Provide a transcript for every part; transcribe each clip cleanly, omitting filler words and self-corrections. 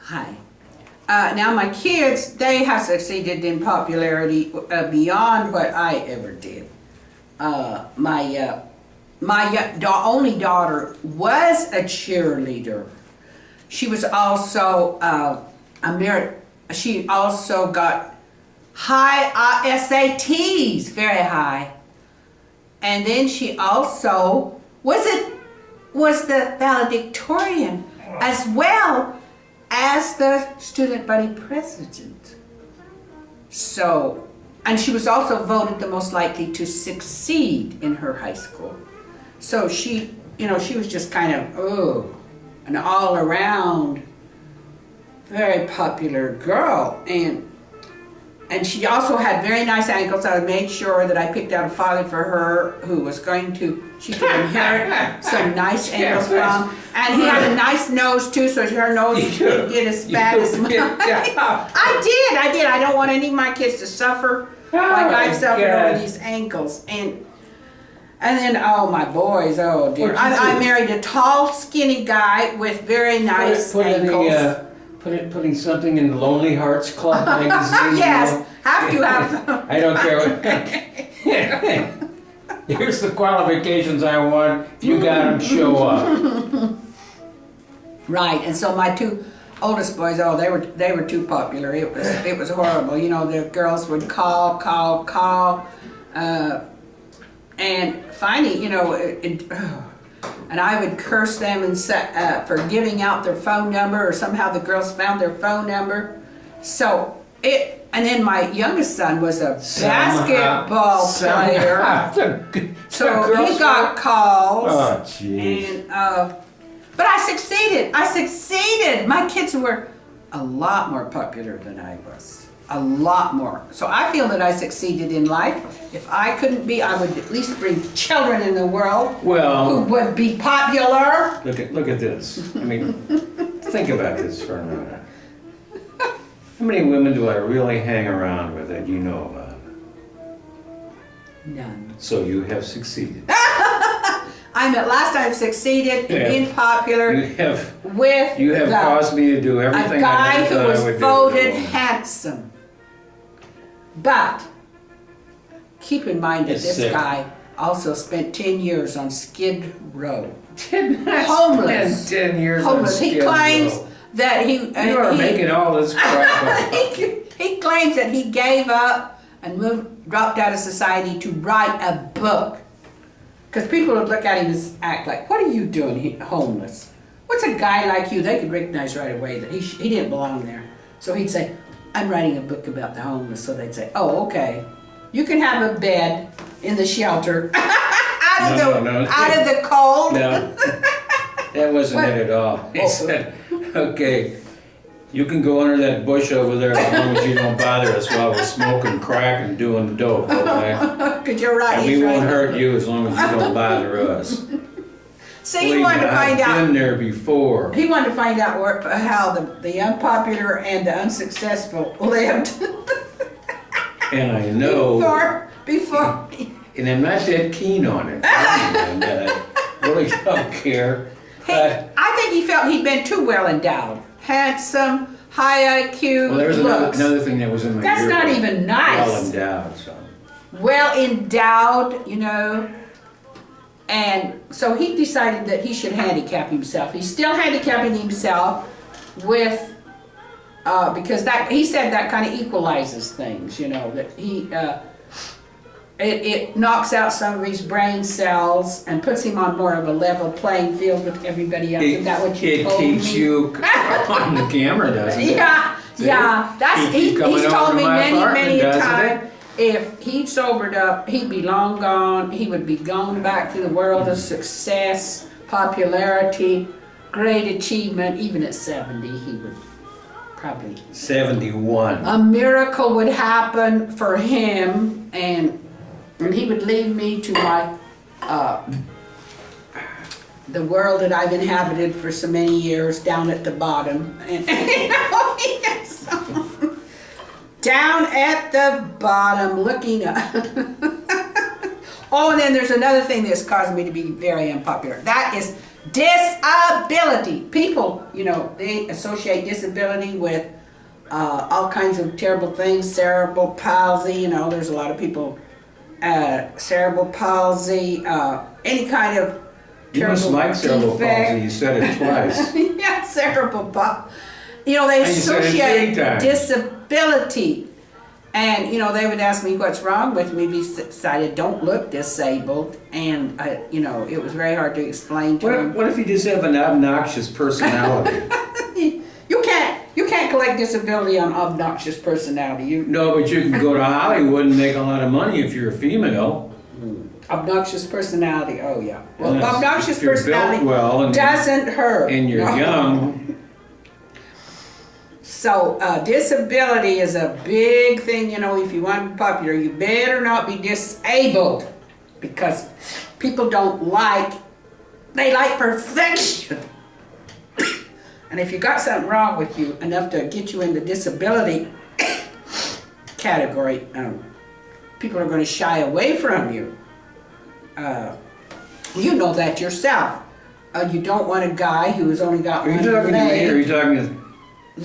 Hi. Now my kids, they have succeeded in popularity beyond what I ever did. My only daughter was a cheerleader. She was also she also got high SATs, very high. And then she also was the valedictorian as well as the student body president. So, and she was also voted the most likely to succeed in her high school. So she, she was just kind of, an all around very popular girl. And she also had very nice ankles. I made sure that I picked out a father for her who was she could inherit some nice ankles from. And he had a nice nose too, so her nose didn't get as fat as mine. I did. I don't want any of my kids to suffer like I've suffered over these ankles. And then, my boys, oh dear. I married a tall, skinny guy with very nice ankles. Putting something in the Lonely Hearts Club magazine. Yes, have to have. I don't care what. Here's the qualifications I want. If you got them, show up. Right, and so my two oldest boys, they were too popular. It was horrible. The girls would call, and finally, and I would curse them and for giving out their phone number, or somehow the girls found their phone number. So and then my youngest son was a basketball player. So he got calls. Oh, jeez. But I succeeded. My kids were a lot more popular than I was. A lot more. So I feel that I succeeded in life. If I couldn't be, I would at least bring children in the world who would be popular. Look at this. I mean, think about this for a minute. How many women do I really hang around with that you know about? None. So you have succeeded. At last I've succeeded in being popular with you have caused me to do everything a guy I who was voted handsome. But keep in mind that this guy also spent 10 years on Skid Row. Homeless. 10 years homeless. On He claims that he... You are making all this crap up. He claims that he gave up and dropped out of society to write a book. Because people would look at him and act like, what are you doing homeless? What's a guy like you? They could recognize right away that he didn't belong there. So he'd say, I'm writing a book about the homeless. So they'd say, oh, okay. You can have a bed in the shelter out of the cold. No, that wasn't it at all. He said, okay, you can go under that bush over there as long as you don't bother us while we're smoking crack and doing dope, okay? Because you're right. And we won't hurt you as long as you don't bother us. See, he wanted to find out. I've been there before. He wanted to find out how the unpopular and the unsuccessful lived. And I know. Before. And I'm not that keen on it. I really don't care. I think he felt he'd been too well endowed. Handsome, high IQ, well, there's looks. another thing that was in my That's yearbook. not even nice. Well endowed, so. Well endowed, And so he decided that he should handicap himself. He's still handicapping himself with, because he said that kind of equalizes things, that he, it knocks out some of his brain cells and puts him on more of a level playing field with everybody else. Is that what you told me? It keeps you on the camera, doesn't it? Yeah. He's told me many a time. If he'd sobered up, he'd be long gone. He would be gone back to the world of success, popularity, great achievement. Even at 70, he would probably... 71. A miracle would happen for him, and he would leave me to my... the world that I've inhabited for so many years, down at the bottom. And down at the bottom, looking up. Oh, and then there's another thing that's caused me to be very unpopular. That is Disability. People, they associate disability with all kinds of terrible things. Cerebral palsy, there's a lot of people, cerebral palsy, any kind of You must terrible like cerebral defect. palsy. You said it twice. Yeah, cerebral palsy. They And you said it 3 associate times. disability. And, they would ask me what's wrong with me because I don't look disabled. And, it was very hard to explain to them. What if you just have an obnoxious personality? You can't collect disability on obnoxious personality. No, but you can go to Hollywood and make a lot of money if you're a female. Obnoxious personality, oh yeah. Well, Yes, obnoxious if you're built personality well and- doesn't hurt. And you're No. young. So disability is a big thing, if you want to be popular, you better not be disabled because people they like perfection. And if you got something wrong with you enough to get you in the disability category, people are going to shy away from you. You know that yourself. You don't want a guy who's only got Are you one talking to me or are you talking to...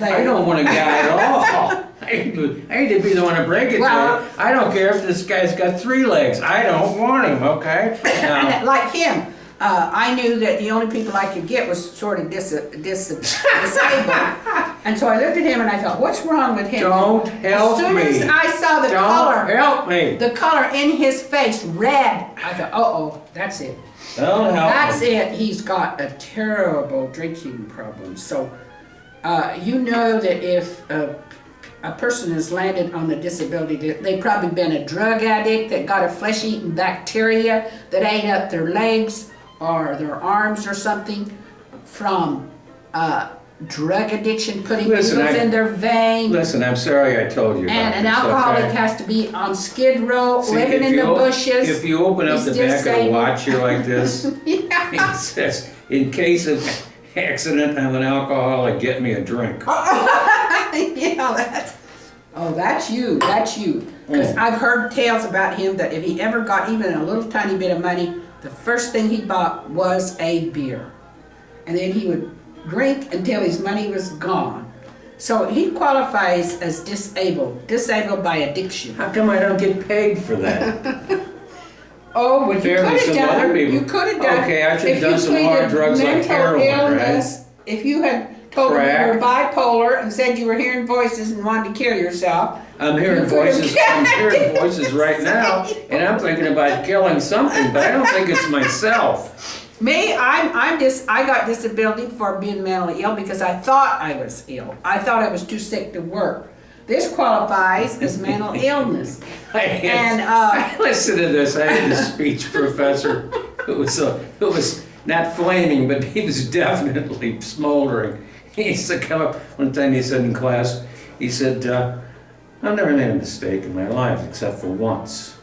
I don't want a guy at all. I hate to be the one to break it Well- to you. I don't care if this guy's got 3 legs. I don't want him, okay? Now, Like him, I knew that the only people I could get was sort of disabled. And so I looked at him and I thought, what's wrong with him? Don't help As soon me. as I saw the color, Don't help me. the color in his face, red, I thought, uh-oh, that's it. Don't help That's me. it. He's got a terrible drinking problem. So, you know that if a person has landed on a disability, they've probably been a drug addict that got a flesh-eating bacteria that ate up their legs or their arms or something from drug addiction, putting Listen, needles in their vein. Listen, I'm sorry I told you about And an this, alcoholic okay? has to be on Skid Row, See, living if in the you- bushes. If you open up He's the back of the disabled. watch here like this, Yeah. it says, in case of accident, I'm an alcoholic, get me a drink. That's you. Because I've heard tales about him that if he ever got even a little tiny bit of money, the first thing he bought was a beer. And then he would drink until his money was gone. So he qualifies as disabled by addiction. How come I don't get paid for that? Oh, well, you could Fairly have some done. other people. You could have done. Okay, I should have if done you some hard pleaded drugs like mental heroin, illness, if you had told them you were bipolar and said you were hearing voices and wanted to kill yourself. I'm hearing You could've voices. I'm hearing voices right now, and I'm thinking about killing something, but I don't think it's myself. Me, I got disability for being mentally ill because I thought I was ill. I thought I was too sick to work. This qualifies as mental illness. And I listened to this. I had a speech professor who was not flaming, but he was definitely smoldering. He used to come up one time. He said in class, he said, "I've never made a mistake in my life except for once."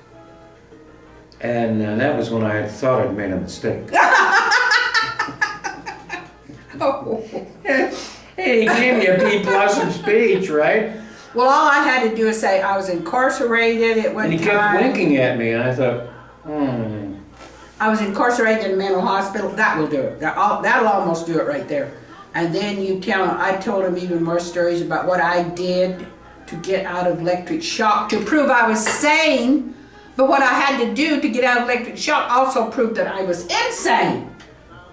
And that was when I had thought I'd made a mistake. Hey, he gave me a B+ in speech, right? Well, all I had to do is say I was incarcerated at one And he time. kept winking at me, and I thought, I was incarcerated in a mental hospital. That will do it. That'll almost do it right there. And then I told him even more stories about what I did to get out of electric shock to prove I was sane. But what I had to do to get out of electric shock also proved that I was insane.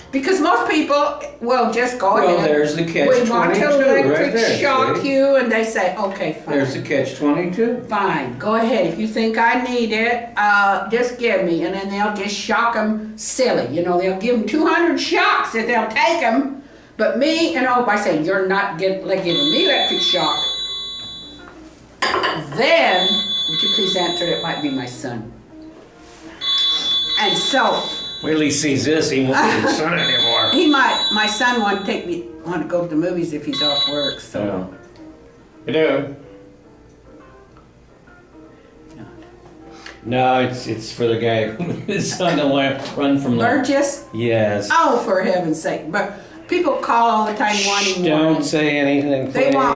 Because most people will just go ahead. Well, there's the We want to catch-22 right electric there, shock see? you, and they say, okay, fine. there's the catch-22. Fine, go ahead. If you think I need it, just give me. And then they'll just shock them silly. They'll give them 200 shocks if they'll take them. But me, I say, you're not giving me electric shock. Then, would you please answer? It might be my son. And so, Wait till he sees this, he won't be his son anymore. my son want to go to the movies if he's off work, so. You do? No, it's for the guy who's on the run from the... Burgess? Yes. Oh, for heaven's sake. But people call all the time wanting more. Don't say anything, They please. want